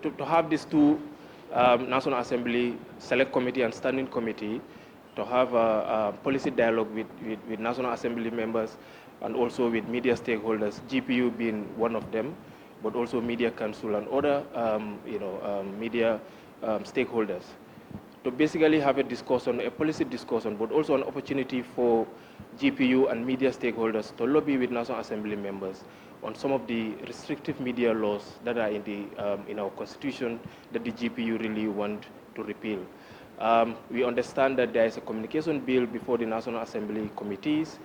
to have these two National Assembly Select Committee and Standing Committee, to have a policy dialogue with National Assembly members and also with media stakeholders, GPU being one of them, but also Media Council and other media stakeholders, to basically have a discussion, a policy discussion, but also an opportunity for GPU and media stakeholders to lobby with National Assembly members on some of the restrictive media laws that are in our constitution that the GPU really want to repeal. We understand that there is a communication bill before the National Assembly committees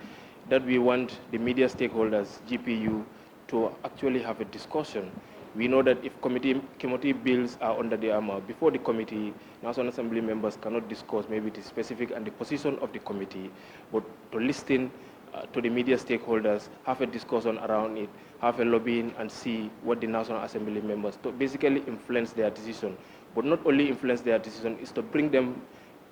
that we want the media stakeholders, GPU, to actually have a discussion. We know that if committee bills are under the armor, before the committee, National Assembly members cannot discuss maybe the specific and the position of the committee, but to listen to the media stakeholders, have a discussion around it, have a lobbying and see what the National Assembly members, to basically influence their decision. But not only influence their decision, is to bring them,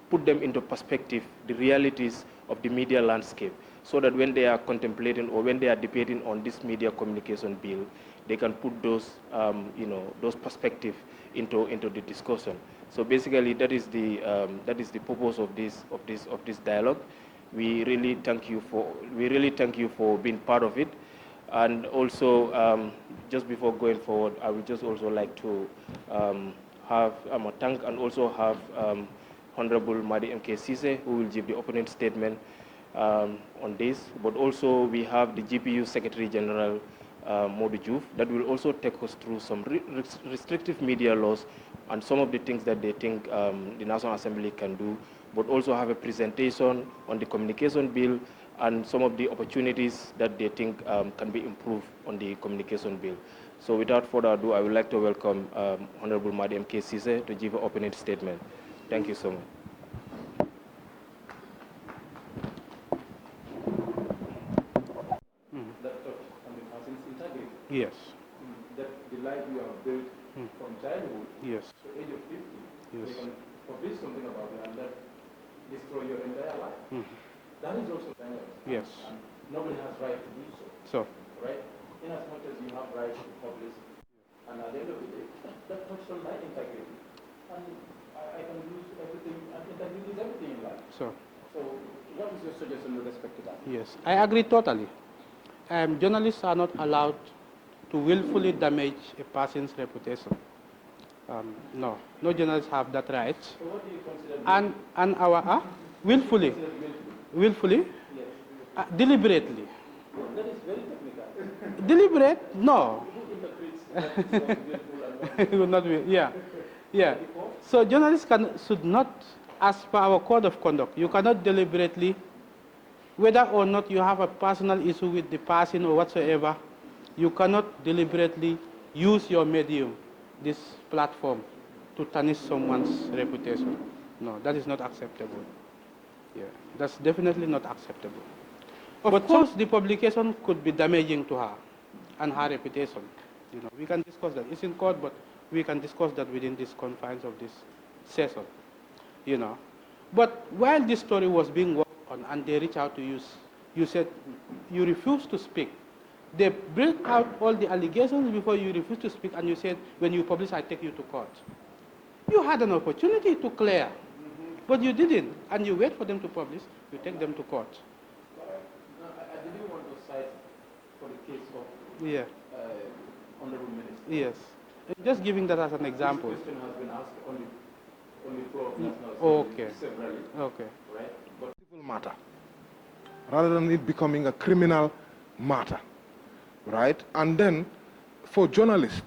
put them into perspective, the realities of the media landscape, so that when they are contemplating or when they are debating on this media communication bill, they can put those, those perspectives into the discussion. So basically, that is the purpose of this dialogue. We really thank you for being part of it, and also just before going forward, I would just also like to thank and also have Honorable Madi M.K. Sise, who will give the opening statement on this, but also we have the GPU Secretary General Modou Diouf that will also take us through some restrictive media laws and some of the things that they think the National Assembly can do, but also have a presentation on the communication bill and some of the opportunities that they think can be improved on the communication bill. So without further ado, I would like to welcome Honorable Madi M.K. Sise to give an opening statement. Thank you so much. Yes. That the life you have built from childhood yes. to age of 50, yes. you can publish something about it and that destroy your entire life. That is also dangerous. Yes. And nobody has right to do so. So. Right? In as much as you have right to publish, and at the end of the day, that touches on my integrity. And I can lose everything, and integrity is everything in life. So what is your suggestion with respect to that? Yes, I agree totally. Journalists are not allowed to willfully damage a person's reputation. No journalists have that right. So what do you consider? And our willfully, yes. Deliberately. Well, that is very technical. Deliberate? No. Who interprets that is not willful and Will not be. Yeah. So journalists should not, as per our code of conduct, you cannot deliberately, whether or not you have a personal issue with the person or whatsoever, you cannot deliberately use your medium, this platform, to tarnish someone's reputation. No, that is not acceptable. Yeah, that's definitely not acceptable. Of course, the publication could be damaging to her and her reputation. We can discuss that. It's in court, but we can discuss that within these confines of this session. But while this story was being worked on and they reach out to you, you said you refused to speak. They bring out all the allegations before you refused to speak, and you said, when you publish, I take you to court. You had an opportunity to clear, but you didn't, and you wait for them to publish, you take them to court. No, I didn't want to cite for the case of Honorable Minister. Yes. Just giving that as an example. This question has been asked only for okay. severally. Okay. Right? But civil matter, rather than it becoming a criminal matter, right? And then, for journalists,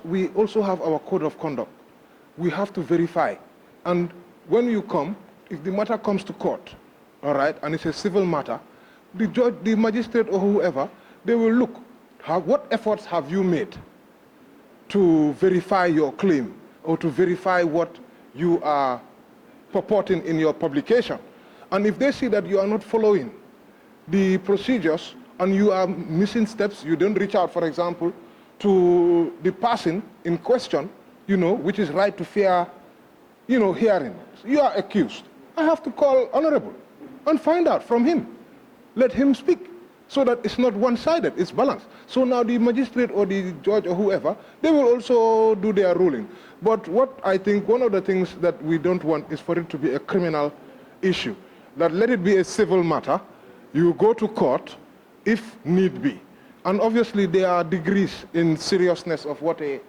we also have our code of conduct. We have to verify. And when you come, if the matter comes to court, all right, and it's a civil matter, the judge, the magistrate or whoever, they will look, what efforts have you made to verify your claim or to verify what you are purporting in your publication. And if they see that you are not following the procedures and you are missing steps, you don't reach out, for example, to the person in question, which is right to fair, hearing. You are accused. I have to call honorable and find out from him. Let him speak so that it's not one-sided, it's balanced. So now the magistrate or the judge or whoever, they will also do their ruling. But what I think one of the things that we don't want is for it to be a criminal issue. That let it be a civil matter, you go to court if need be. And obviously there are degrees in seriousness of what a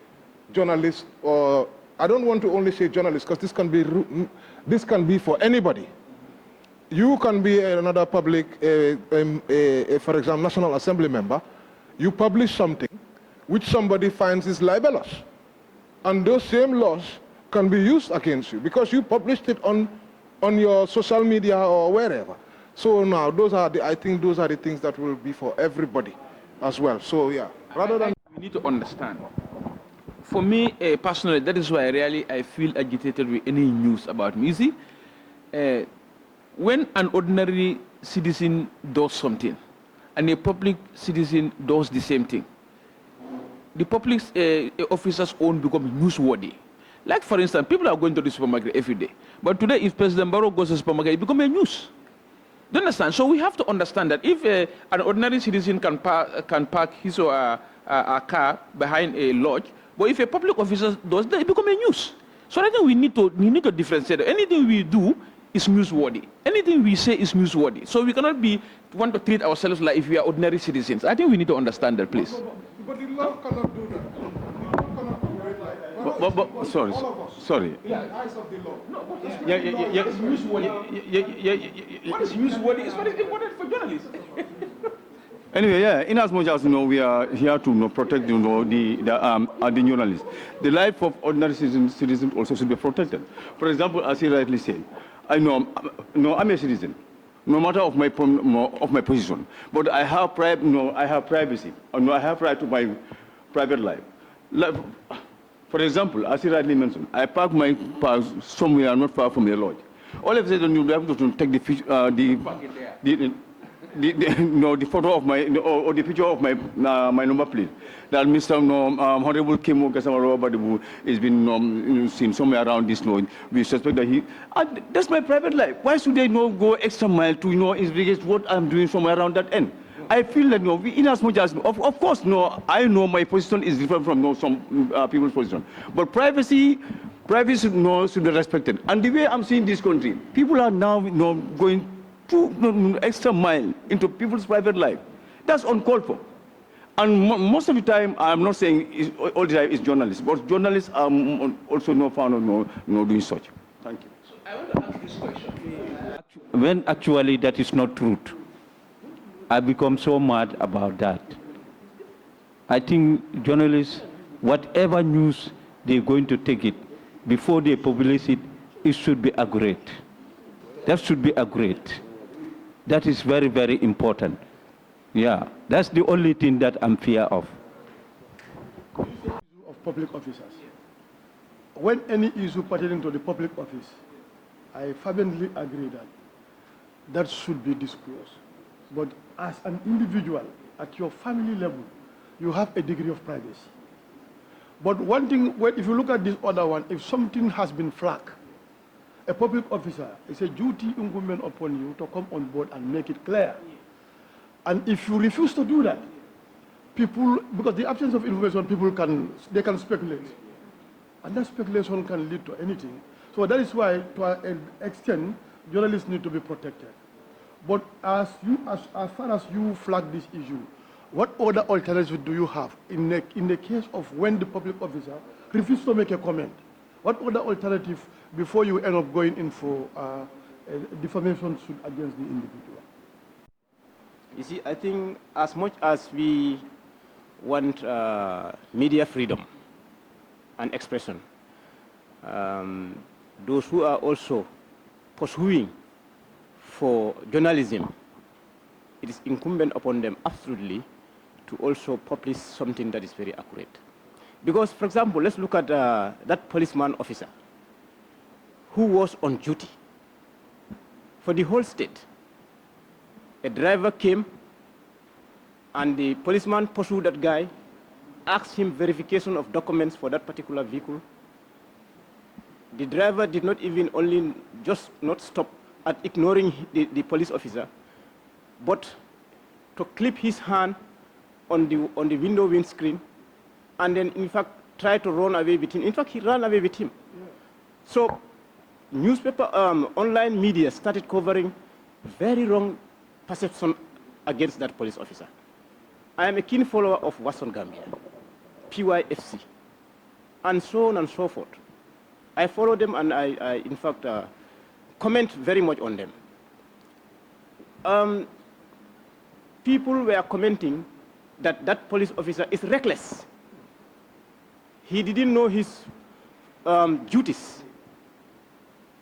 journalist, or I don't want to only say journalist because this can be for anybody. You can be another public, for example, National Assembly member. You publish something which somebody finds is libelous. And those same laws can be used against you because you published it on your social media or wherever. So now I think those are the things that will be for everybody as well. So yeah, rather than... We need to understand. For me, personally, that is why I feel agitated with any news about me. You see, when an ordinary citizen does something and a public citizen does the same thing, the public officers' own become newsworthy. Like, for instance, people are going to the supermarket every day. But today, if President Barrow goes to the supermarket, it becomes a news. Do you understand? So we have to understand that if an ordinary citizen can park his or a car behind a lodge, but if a public officer does that, it becomes a news. So I think we need to differentiate. Anything we do is newsworthy. Anything we say is newsworthy. So we cannot want to treat ourselves like if we are ordinary citizens. I think we need to understand that, please. But the law cannot do that. The law cannot operate like Sorry. In the eyes of the law. No, it's newsworthy. What is newsworthy is very important for journalists. Anyway, yeah, in as much as we are here to protect the journalists, the life of ordinary citizens also should be protected. For example, as he rightly said, I'm a citizen, no matter of my position, but I have privacy, I have right to my private life. For example, as he rightly mentioned, I park my car somewhere not far from the lodge. All of a sudden, you have to take the photo of my or the picture of my number plate. That Mr. Honorable Kimo Kasamaro has been seen somewhere around this node. We suspect that that's my private life. Why should they not go extra mile to investigate what I'm doing somewhere around that end? I feel that in as much as of course I know my position is different from some people's position, but privacy should be respected. And the way I'm seeing this country, people are now going too extra mile into people's private life. That's uncalled for. And most of the time, I'm not saying all the time it's journalists, but journalists are also not found doing such. Thank you. So I want to ask this question. When actually that is not truth, I become so mad about that. I think journalists, whatever news they're going to take it, before they publish it, it should be accurate. That should be accurate. That is very, very important. Yeah, that's the only thing that I'm fear of. Of public officers. When any issue pertaining to the public office, I fervently agree that should be disclosed. But as an individual, at your family level, you have a degree of privacy. But one thing, if you look at this other one, if something has been flagged, a public officer, it's a duty incumbent upon you to come on board and make it clear. And if you refuse to do that, people, because the absence of information, people can speculate. And that speculation can lead to anything. So that is why, to an extent, journalists need to be protected. But as far as you flag this issue, what other alternatives do you have in the case of when the public officer refuses to make a comment? What other alternative before you end up going in for a defamation suit against the individual? You see, I think as much as we want media freedom and expression, those who are also pursuing for journalism, it is incumbent upon them absolutely to also publish something that is very accurate. Because, for example, let's look at that policeman officer who was on duty for the whole state. A driver came and the policeman pursued that guy, asked him verification of documents for that particular vehicle. The driver did not even not stop at ignoring the police officer, but to clip his hand on the window windscreen, and then in fact try to run away with him. In fact, he ran away with him. Yeah. So newspaper, online media started covering very wrong perception against that police officer. I am a keen follower of Watson Gambia, PYFC, and so on and so forth. I follow them, and I in fact, comment very much on them. People were commenting that that police officer is reckless. He didn't know his duties.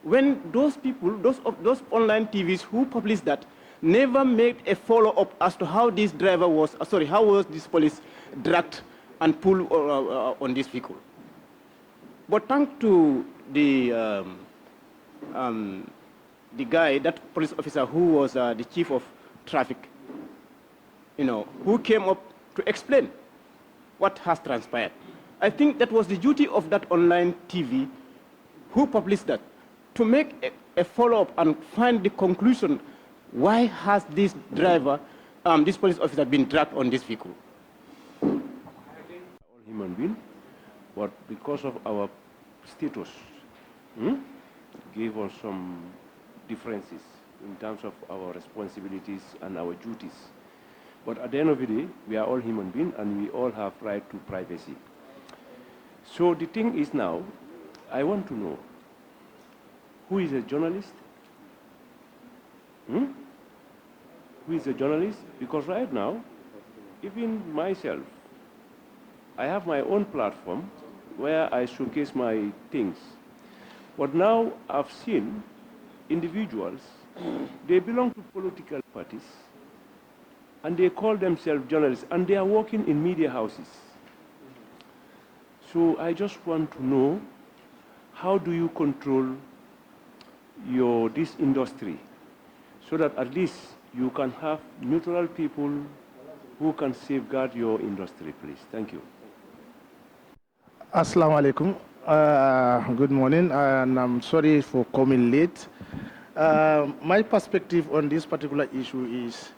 When those people, those online TVs who published that, never made a follow-up as to how this driver was, how was this police dragged and pulled on this vehicle. But thanks to the guy, that police officer who was the chief of traffic, who came up to explain what has transpired. I think that was the duty of that online TV who published that, to make a follow-up and find the conclusion, why has this driver, this police officer, been dragged on this vehicle? All human being, but because of our status, gave us some differences in terms of our responsibilities and our duties. But at the end of the day, we are all human beings and we all have right to privacy. So the thing is now, I want to know, who is a journalist? Who is a journalist? Because right now, even myself, I have my own platform where I showcase my things. But now I've seen individuals, they belong to political parties, and they call themselves journalists, and they are working in media houses. So I just want to know, how do you control this industry, so that at least you can have neutral people who can safeguard your industry, please? Thank you. Assalamu alaikum. Good morning, and I'm sorry for coming late. My perspective on this particular issue is,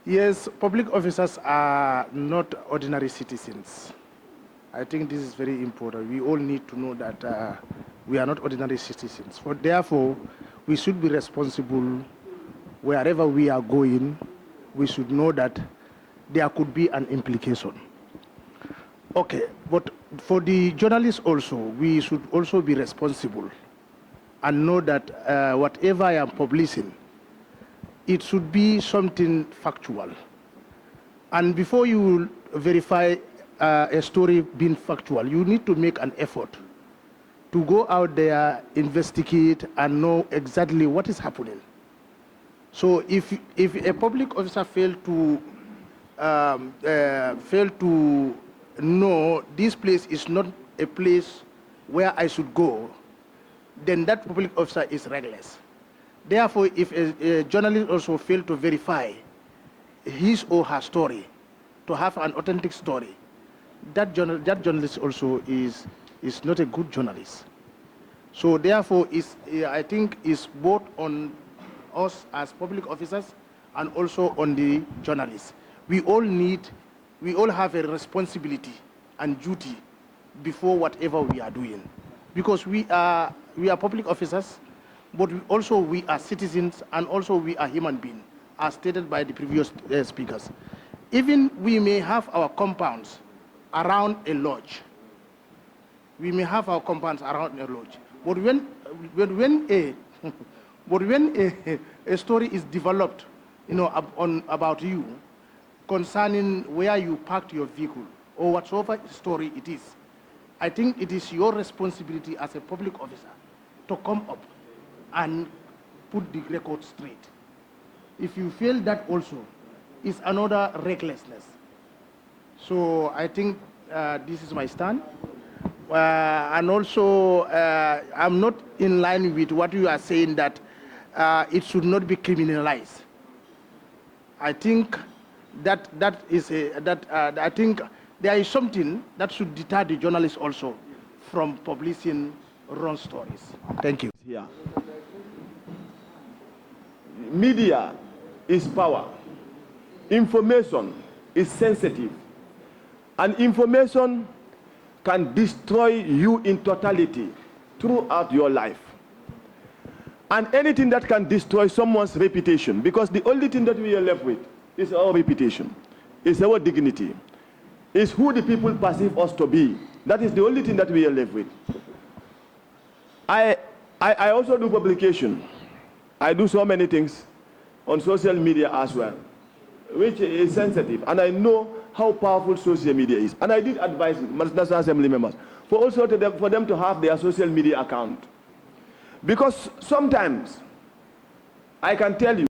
yes, public officers are not ordinary citizens. I think this is very important. We all need to know that we are not ordinary citizens. Therefore, we should be responsible wherever we are going. We should know that there could be an implication. Okay, but for the journalists also, we should also be responsible and know that whatever I am publishing, it should be something factual. And before you verify a story being factual, you need to make an effort to go out there, investigate, and know exactly what is happening. So if a public officer failed to know this place is not a place where I should go, then that public officer is reckless. Therefore, if a journalist also failed to verify his or her story, to have an authentic story, that journalist also is not a good journalist. So therefore, I think it's both on us as public officers and also on the journalists. We all have a responsibility and duty before whatever we are doing, because we are public officers, but we are citizens, and also we are human beings, as stated by the previous speakers. Even we may have our compounds around a lodge. We may have our compounds around a lodge, but when a story is developed, about you, concerning where you parked your vehicle or whatsoever story it is, I think it is your responsibility as a public officer to come up and put the record straight. If you fail that also, it's another recklessness. So I think this is my stand. And also, I'm not in line with what you are saying that it should not be criminalized. I think I think there is something that should deter the journalists also from publishing wrong stories. Thank you. Yeah. Media is power. information is sensitive, and information can destroy you in totality throughout your life. And anything that can destroy someone's reputation, because the only thing that we are left with is our reputation, is our dignity, is who the people perceive us to be. That is the only thing that we are left with. I also do publication. I do so many things on social media as well, which is sensitive, and I know how powerful social media is. And I did advise National Assembly members for them to have their social media account. Because sometimes, I can tell you,